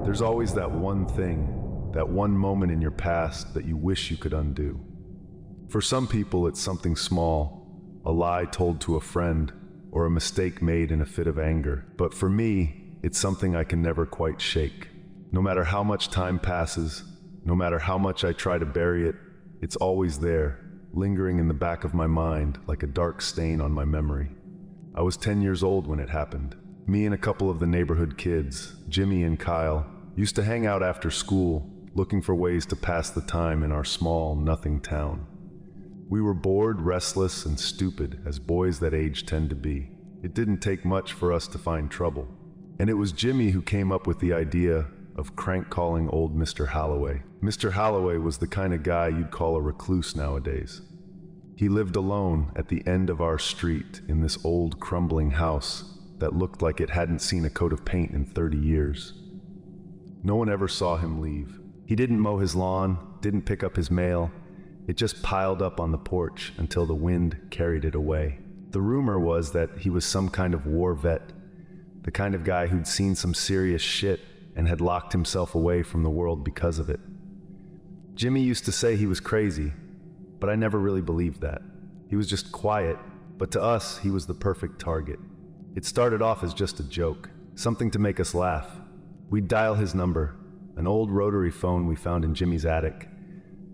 There's always that one thing, that one moment in your past that you wish you could undo. For some people, it's something small, a lie told to a friend, or a mistake made in a fit of anger. But for me, it's something I can never quite shake. No matter how much time passes, no matter how much I try to bury it, it's always there, lingering in the back of my mind like a dark stain on my memory. I was 10 years old when it happened. Me and a couple of the neighborhood kids, Jimmy and Kyle, used to hang out after school, looking for ways to pass the time in our small, nothing town. We were bored, restless, and stupid, as boys that age tend to be. It didn't take much for us to find trouble. And it was Jimmy who came up with the idea of crank-calling old Mr. Holloway. Mr. Holloway was the kind of guy you'd call a recluse nowadays. He lived alone at the end of our street in this old, crumbling house that looked like it hadn't seen a coat of paint in 30 years. No one ever saw him leave. He didn't mow his lawn, didn't pick up his mail. It just piled up on the porch until the wind carried it away. The rumor was that he was some kind of war vet, the kind of guy who'd seen some serious shit and had locked himself away from the world because of it. Jimmy used to say he was crazy, but I never really believed that. He was just quiet, but to us, he was the perfect target. It started off as just a joke, something to make us laugh. We'd dial his number, an old rotary phone we found in Jimmy's attic,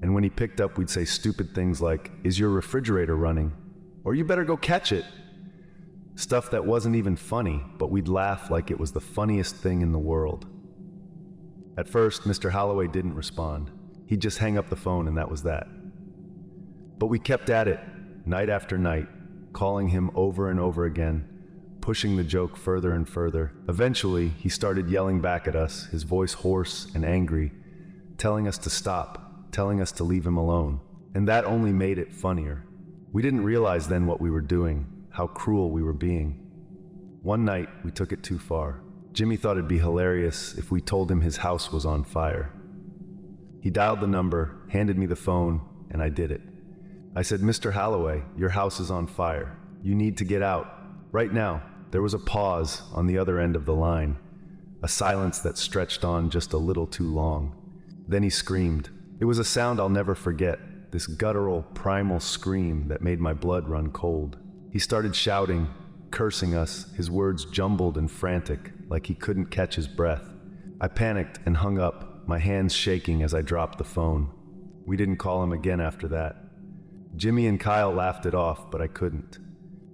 and when he picked up, we'd say stupid things like, "Is your refrigerator running?" Or "You better go catch it." Stuff that wasn't even funny, but we'd laugh like it was the funniest thing in the world. At first, Mr. Holloway didn't respond. He'd just hang up the phone and that was that. But we kept at it, night after night, calling him over and over again, pushing the joke further and further. Eventually, he started yelling back at us, his voice hoarse and angry, telling us to stop, telling us to leave him alone. And that only made it funnier. We didn't realize then what we were doing, how cruel we were being. One night, we took it too far. Jimmy thought it'd be hilarious if we told him his house was on fire. He dialed the number, handed me the phone, and I did it. I said, "Mr. Holloway, your house is on fire. You need to get out. Right now." There was a pause on the other end of the line, a silence that stretched on just a little too long. Then he screamed. It was a sound I'll never forget, this guttural, primal scream that made my blood run cold. He started shouting, cursing us, his words jumbled and frantic, like he couldn't catch his breath. I panicked and hung up, my hands shaking as I dropped the phone. We didn't call him again after that. Jimmy and Kyle laughed it off, but I couldn't.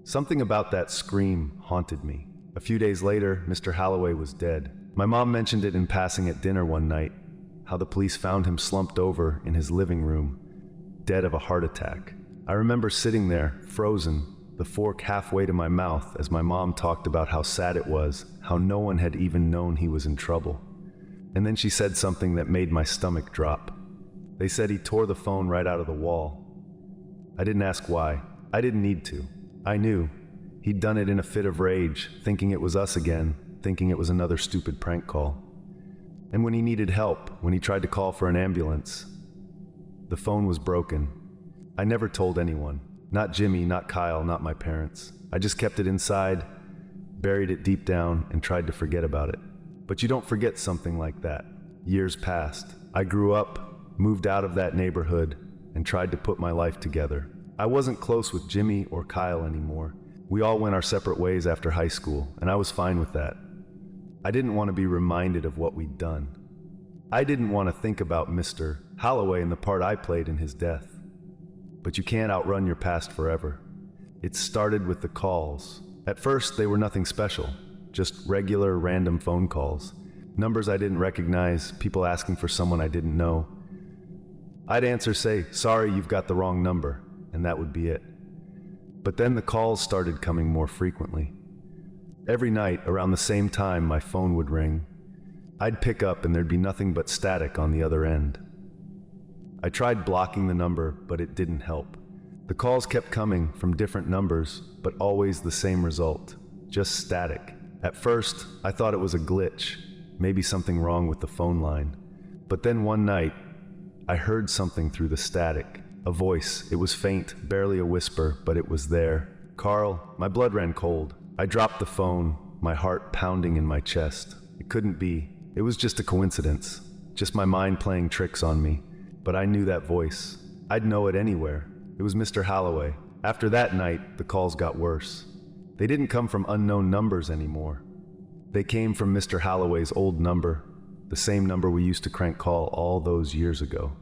Something about that scream haunted me. A few days later, Mr. Holloway was dead. My mom mentioned it in passing at dinner one night, how the police found him slumped over in his living room, dead of a heart attack. I remember sitting there, frozen, the fork halfway to my mouth as my mom talked about how sad it was, how no one had even known he was in trouble. And then she said something that made my stomach drop. They said he tore the phone right out of the wall. I didn't ask why. I didn't need to. I knew. He'd done it in a fit of rage, thinking it was us again, thinking it was another stupid prank call. And when he needed help, when he tried to call for an ambulance, the phone was broken. I never told anyone. Not Jimmy, not Kyle, not my parents. I just kept it inside, buried it deep down, and tried to forget about it. But you don't forget something like that. Years passed. I grew up, moved out of that neighborhood, and tried to put my life together. I wasn't close with Jimmy or Kyle anymore. We all went our separate ways after high school, and I was fine with that. I didn't want to be reminded of what we'd done. I didn't want to think about Mr. Holloway and the part I played in his death. But you can't outrun your past forever. It started with the calls. At first, they were nothing special, just regular, random phone calls. Numbers I didn't recognize, people asking for someone I didn't know. I'd answer, say, "Sorry, you've got the wrong number," and that would be it. But then the calls started coming more frequently. Every night, around the same time, my phone would ring. I'd pick up and there'd be nothing but static on the other end. I tried blocking the number, but it didn't help. The calls kept coming from different numbers, but always the same result, just static. At first, I thought it was a glitch, maybe something wrong with the phone line. But then one night, I heard something through the static. A voice. It was faint, barely a whisper, but it was there. "Carl." My blood ran cold. I dropped the phone, my heart pounding in my chest. It couldn't be. It was just a coincidence, just my mind playing tricks on me. But I knew that voice. I'd know it anywhere. It was Mr. Holloway. After that night, the calls got worse. They didn't come from unknown numbers anymore. They came from Mr. Holloway's old number, the same number we used to crank call all those years ago.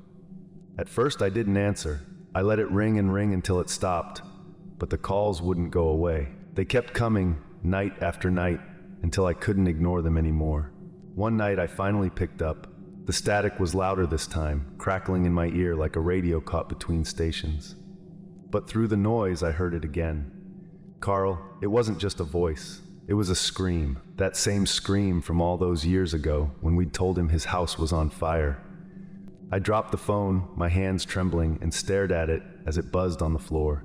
At first, I didn't answer. I let it ring and ring until it stopped, but the calls wouldn't go away. They kept coming, night after night, until I couldn't ignore them anymore. One night, I finally picked up. The static was louder this time, crackling in my ear like a radio caught between stations. But through the noise, I heard it again. Carl, it wasn't just a voice. It was a scream, that same scream from all those years ago when we'd told him his house was on fire. I dropped the phone, my hands trembling, and stared at it as it buzzed on the floor.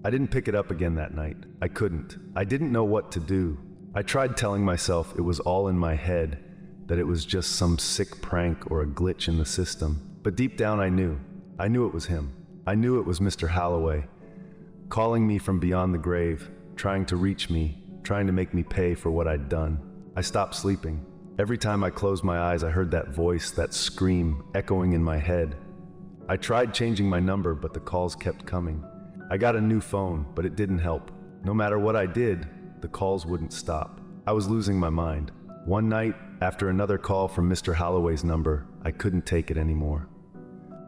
I didn't pick it up again that night. I couldn't. I didn't know what to do. I tried telling myself it was all in my head, that it was just some sick prank or a glitch in the system. But deep down I knew. I knew it was him. I knew it was Mr. Holloway, calling me from beyond the grave, trying to reach me, trying to make me pay for what I'd done. I stopped sleeping. Every time I closed my eyes, I heard that voice, that scream, echoing in my head. I tried changing my number, but the calls kept coming. I got a new phone, but it didn't help. No matter what I did, the calls wouldn't stop. I was losing my mind. One night, after another call from Mr. Holloway's number, I couldn't take it anymore.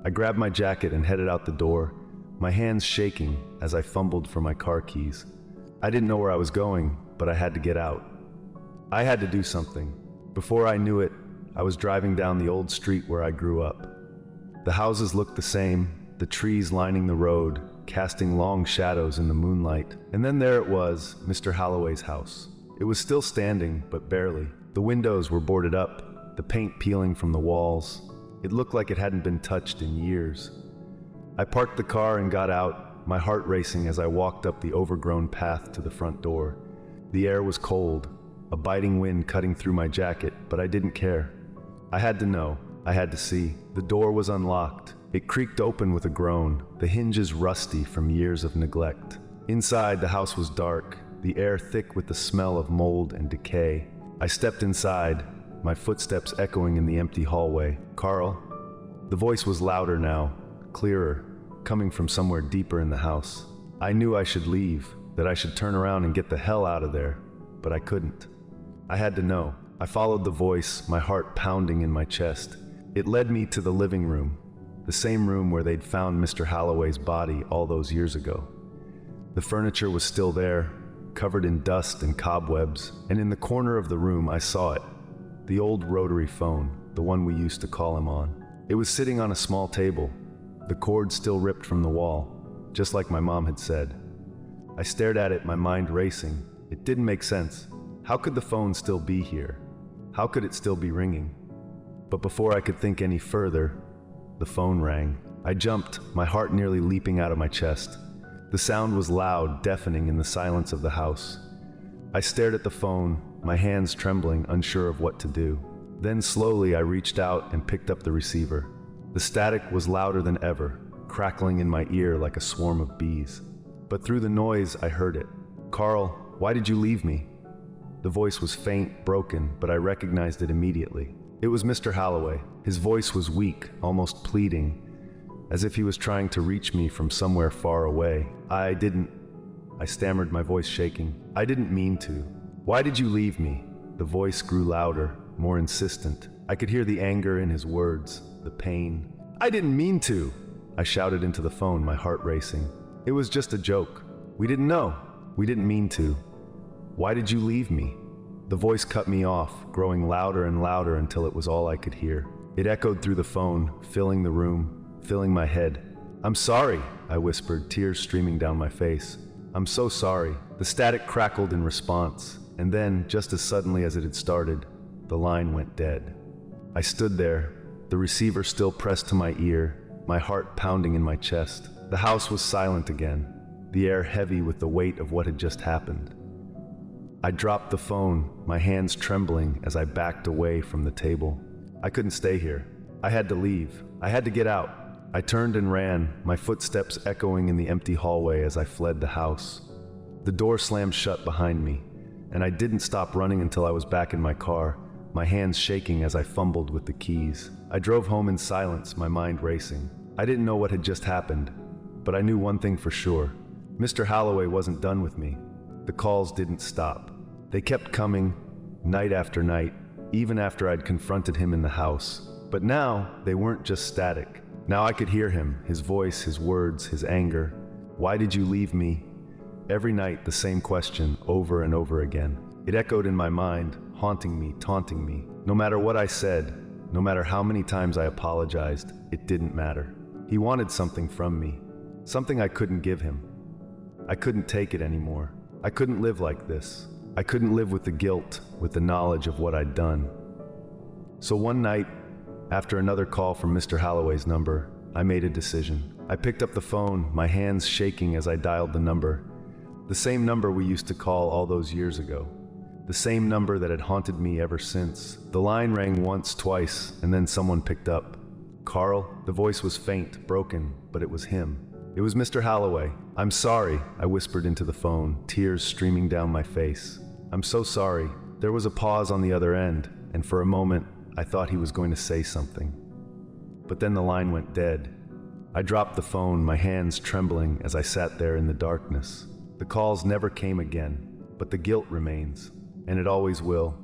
I grabbed my jacket and headed out the door, my hands shaking as I fumbled for my car keys. I didn't know where I was going, but I had to get out. I had to do something. Before I knew it, I was driving down the old street where I grew up. The houses looked the same, the trees lining the road, casting long shadows in the moonlight. And then there it was, Mr. Holloway's house. It was still standing, but barely. The windows were boarded up, the paint peeling from the walls. It looked like it hadn't been touched in years. I parked the car and got out, my heart racing as I walked up the overgrown path to the front door. The air was cold, a biting wind cutting through my jacket, but I didn't care. I had to know, I had to see. The door was unlocked. It creaked open with a groan, the hinges rusty from years of neglect. Inside, the house was dark, the air thick with the smell of mold and decay. I stepped inside, my footsteps echoing in the empty hallway. Carl? The voice was louder now, clearer, coming from somewhere deeper in the house. I knew I should leave, that I should turn around and get the hell out of there, but I couldn't. I had to know. I followed the voice, my heart pounding in my chest. It led me to the living room, the same room where they'd found Mr. Holloway's body all those years ago. The furniture was still there, covered in dust and cobwebs, and in the corner of the room I saw it, the old rotary phone, the one we used to call him on. It was sitting on a small table, the cord still ripped from the wall, just like my mom had said. I stared at it, my mind racing. It didn't make sense. How could the phone still be here? How could it still be ringing? But before I could think any further, the phone rang. I jumped, my heart nearly leaping out of my chest. The sound was loud, deafening in the silence of the house. I stared at the phone, my hands trembling, unsure of what to do. Then slowly I reached out and picked up the receiver. The static was louder than ever, crackling in my ear like a swarm of bees. But through the noise, I heard it. Carl, why did you leave me? The voice was faint, broken, but I recognized it immediately. It was Mr. Holloway. His voice was weak, almost pleading, as if he was trying to reach me from somewhere far away. I stammered, my voice shaking. I didn't mean to. Why did you leave me? The voice grew louder, more insistent. I could hear the anger in his words, the pain. I didn't mean to! I shouted into the phone, my heart racing. It was just a joke. We didn't know. We didn't mean to. Why did you leave me? The voice cut me off, growing louder and louder until it was all I could hear. It echoed through the phone, filling the room, filling my head. I'm sorry, I whispered, tears streaming down my face. I'm so sorry. The static crackled in response, and then, just as suddenly as it had started, the line went dead. I stood there, the receiver still pressed to my ear, my heart pounding in my chest. The house was silent again, the air heavy with the weight of what had just happened. I dropped the phone, my hands trembling as I backed away from the table. I couldn't stay here. I had to leave. I had to get out. I turned and ran, my footsteps echoing in the empty hallway as I fled the house. The door slammed shut behind me, and I didn't stop running until I was back in my car, my hands shaking as I fumbled with the keys. I drove home in silence, my mind racing. I didn't know what had just happened, but I knew one thing for sure. Mr. Holloway wasn't done with me. The calls didn't stop. They kept coming, night after night, even after I'd confronted him in the house. But now, they weren't just static. Now I could hear him, his voice, his words, his anger. Why did you leave me? Every night, the same question, over and over again. It echoed in my mind, haunting me, taunting me. No matter what I said, no matter how many times I apologized, it didn't matter. He wanted something from me, something I couldn't give him. I couldn't take it anymore. I couldn't live like this. I couldn't live with the guilt, with the knowledge of what I'd done. So one night, after another call from Mr. Holloway's number, I made a decision. I picked up the phone, my hands shaking as I dialed the number. The same number we used to call all those years ago. The same number that had haunted me ever since. The line rang once, twice, and then someone picked up. Carl? The voice was faint, broken, but it was him. It was Mr. Holloway. "I'm sorry," I whispered into the phone, tears streaming down my face. "I'm so sorry." There was a pause on the other end, and for a moment, I thought he was going to say something. But then the line went dead. I dropped the phone, my hands trembling as I sat there in the darkness. The calls never came again, but the guilt remains, and it always will.